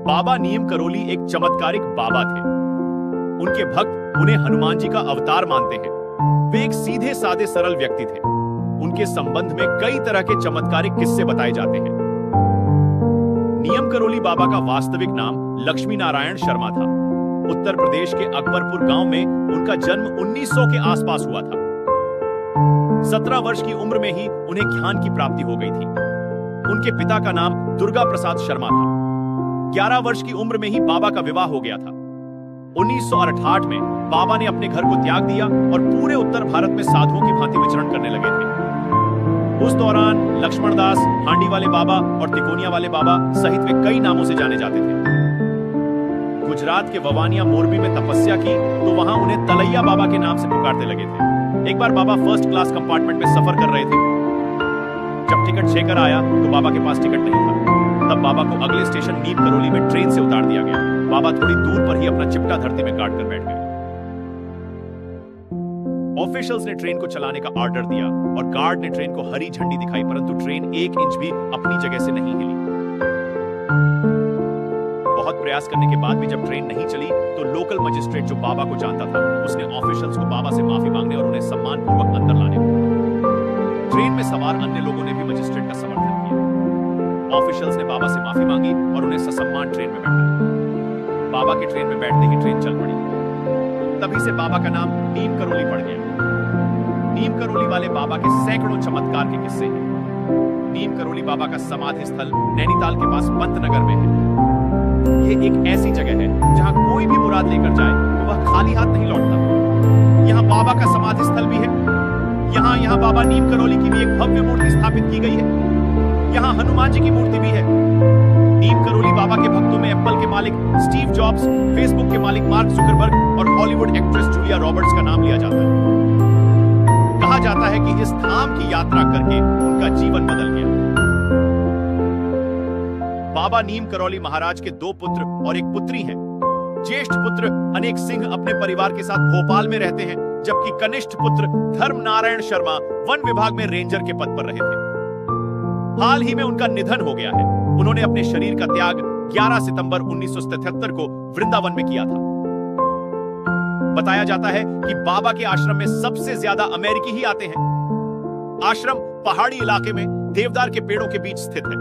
बाबा नीम करोली एक चमत्कारिक बाबा थे। उनके भक्त उन्हें हनुमान जी का अवतार मानते हैं। वे एक सीधे साधे सरल व्यक्ति थे। उनके संबंध में कई तरह के चमत्कारिक किस्से बताए जाते हैं। नीम करोली बाबा का वास्तविक नाम लक्ष्मी नारायण शर्मा था। उत्तर प्रदेश के अकबरपुर गांव में उनका जन्म 1900 के आसपास हुआ था। 17 वर्ष की उम्र में ही उन्हें ज्ञान की प्राप्ति हो गई थी। उनके पिता का नाम दुर्गा प्रसाद शर्मा था। 11 वर्ष की उम्र में ही बाबा का विवाह हो गया था। 1968 में बाबा ने अपने घर को त्याग दिया और पूरे उत्तर भारत में साधुओं की भांति विचरण करने लगे थे। उस दौरान लक्ष्मणदास, हांडी वाले बाबा और तिकोनिया वाले बाबा सहित वे कई नामों से जाने जाते थे। गुजरात के ववानिया मोरबी में तपस्या की तो वहां उन्हें तलैया बाबा के नाम से पुकारते लगे थे। एक बार बाबा फर्स्ट क्लास कंपार्टमेंट में सफर कर रहे थे। जब टिकट शेकर आया तो बाबा के पास टिकट नहीं था। तब बाबा को अगले स्टेशन नीम करोली में ट्रेन से उतार दिया गया। बाबा थोड़ी दूर पर ही अपना चिपटा धरती में काट कर बैठ गए। ऑफिशियल्स ने ट्रेन को चलाने का ऑर्डर दिया और गार्ड ने ट्रेन को हरी झंडी दिखाई, परंतु ट्रेन 1 इंच भी अपनी जगह से नहीं हिली। बहुत प्रयास करने के बाद भी जब ट्रेन नहीं चली तो लोकल मजिस्ट्रेट जो बाबा को जानता था, उसने ऑफिशियल्स को बाबा से माफी मांगने और उन्हें सम्मानपूर्वक अंदर लाने को। ट्रेन में सवार अन्य लोगों ने भी मजिस्ट्रेट का समर्थन किया। ऑफिशियल्स ने बाबा से माफी मांगी और उन्हें ससम्मान ट्रेन में बैठाया। बाबा के ट्रेन में बैठते ही ट्रेन चल पड़ी। तभी से बाबा का नाम नीम करोली पड़ गया। नीम करोली वाले बाबा के सैकड़ों चमत्कार के किस्से हैं। नीम करोली बाबा का समाधि स्थल नैनीताल के पास पंतनगर में है। ये एक ऐसी जगह है जहां कोई भी मुराद लेकर जाए तो वह खाली हाथ नहीं लौटता। यहाँ बाबा का समाधि स्थल भी है। यहाँ बाबा नीम करोली की भी एक भव्य मूर्ति स्थापित की गई है। यहाँ हनुमान जी की मूर्ति भी है। नीम करोली बाबा के भक्तों में एप्पल के मालिक स्टीव जॉब्स, फेसबुक के मालिक मार्क जुकरबर्ग और हॉलीवुड एक्ट्रेस जूलिया रॉबर्ट्स का नाम लिया जाता है। कहा जाता है कि इस धाम की यात्रा करके उनका जीवन बदल गया। बाबा नीम करोली महाराज के 2 पुत्र और 1 पुत्री हैं। ज्येष्ठ पुत्र अनेक सिंह अपने परिवार के साथ भोपाल में रहते हैं, जबकि कनिष्ठ पुत्र धर्म नारायण शर्मा वन विभाग में रेंजर के पद पर रहे थे। हाल ही में उनका निधन हो गया है। उन्होंने अपने शरीर का त्याग 11 सितंबर 1977 को वृंदावन में किया था। बताया जाता है कि बाबा के आश्रम में सबसे ज्यादा अमेरिकी ही आते हैं। आश्रम पहाड़ी इलाके में देवदार के पेड़ों के बीच स्थित है।